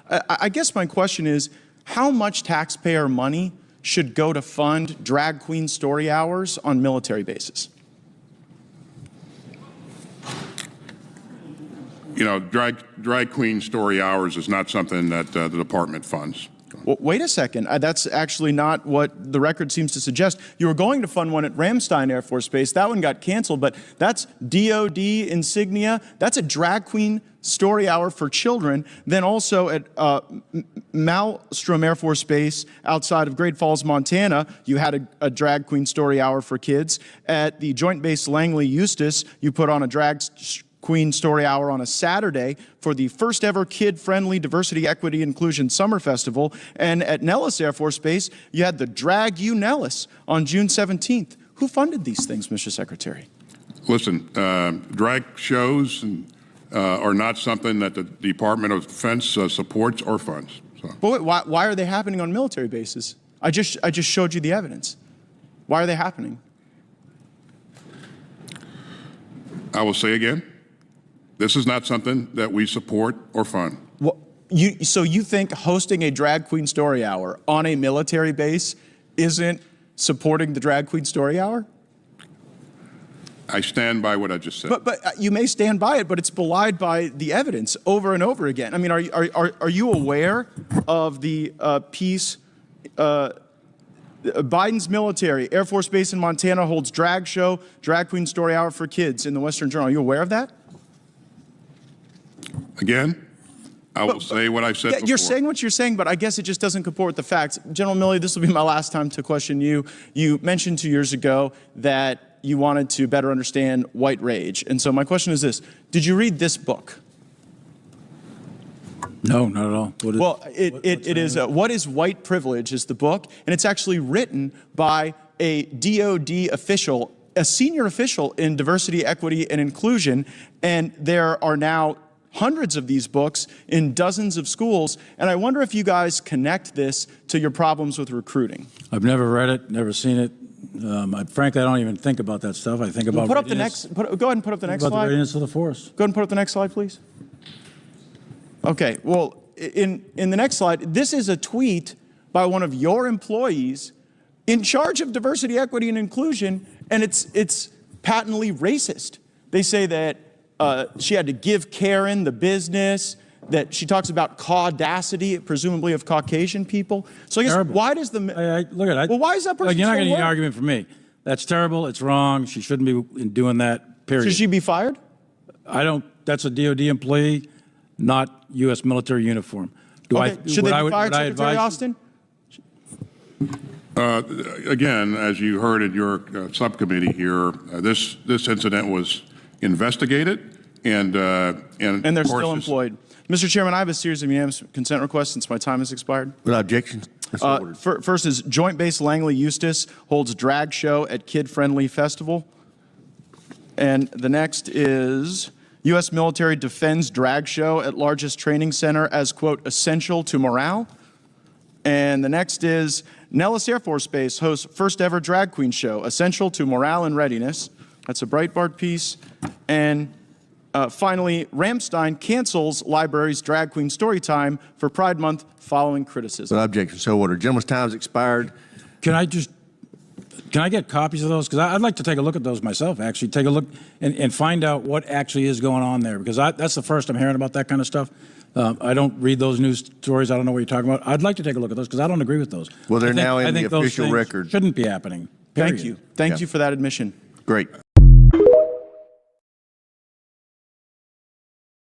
I guess my question is, how much taxpayer money should go to fund drag queen story hours on military bases? You know, drag queen story hours is not something that the department funds. Well, wait a second. That's actually not what the record seems to suggest. You were going to fund one at Ramstein Air Force Base. That one got canceled, but that's DOD insignia. That's a drag queen story hour for children. Then also at Malmstrom Air Force Base outside of Great Falls, Montana, you had a drag queen story hour for kids. At the Joint Base Langley Eustis, you put on a drag queen story hour on a Saturday for the first ever kid-friendly diversity, equity, inclusion summer festival. And at Nellis Air Force Base, you had the Drag You Nellis on June 17th. Who funded these things, Mr. Secretary? Listen, drag shows are not something that the Department of Defense supports or funds. So. But why are they happening on military bases? I just showed you the evidence. Why are they happening? I will say again, this is not something that we support or fund. Well, so you think hosting a drag queen story hour on a military base isn't supporting the drag queen story hour? I stand by what I just said. But you may stand by it, but it's belied by the evidence over and over again. I mean, are you aware of the piece? Biden's military, Air Force Base in Montana holds drag show, drag queen story hour for kids in the Western Journal. Are you aware of that? Again, I will say what I've said before. You're saying what you're saying, but I guess it just doesn't comport with the facts. General Milley, this will be my last time to question you. You mentioned 2 years ago that you wanted to better understand white rage. And so my question is this. Did you read this book? No, not at all. It is What is White Privilege is the book, and it's actually written by a DOD official, a senior official in diversity, equity, and inclusion, and there are now hundreds of these books in dozens of schools, and I wonder if you guys connect this to your problems with recruiting. I've never read it, never seen it. Frankly, I don't even think about that stuff. I think about go ahead and put up the next slide. About the readiness of the force. Go ahead and put up the next slide, please. Okay, well, in the next slide, this is a tweet by one of your employees in charge of diversity, equity, and inclusion, and it's patently racist. They say that she had to give Karen the business, that she talks about caudacity, presumably of Caucasian people. So I guess, terrible. Why does the... well, why is that person You're not so getting low? an argument from me. That's terrible. It's wrong. She shouldn't be doing that, period. Should she be fired? That's a DOD employee, not U.S. military uniform. Should they be fired, Secretary Austin? Again, as you heard in your subcommittee here, this incident was investigated, and they're still employed. Mr. Chairman, I have a series of unanimous consent requests since my time has expired. Without objection. First is Joint Base Langley Eustis holds drag show at kid-friendly festival. And the next is U.S. military defends drag show at largest training center as, quote, essential to morale. And the next is Nellis Air Force Base hosts first ever drag queen show, essential to morale and readiness. That's a Breitbart piece. And finally, Ramstein cancels library's drag queen story time for Pride Month following criticism. Without objection, so ordered. Gentleman's time has expired. Can I get copies of those? Because I'd like to take a look at those myself, actually. Take a look and find out what actually is going on there. Because that's the first I'm hearing about that kind of stuff. I don't read those news stories. I don't know what you're talking about. I'd like to take a look at those because I don't agree with those. Well, they're now in the official record. Shouldn't be happening. Period. Thank you. Thank you for that admission. Great.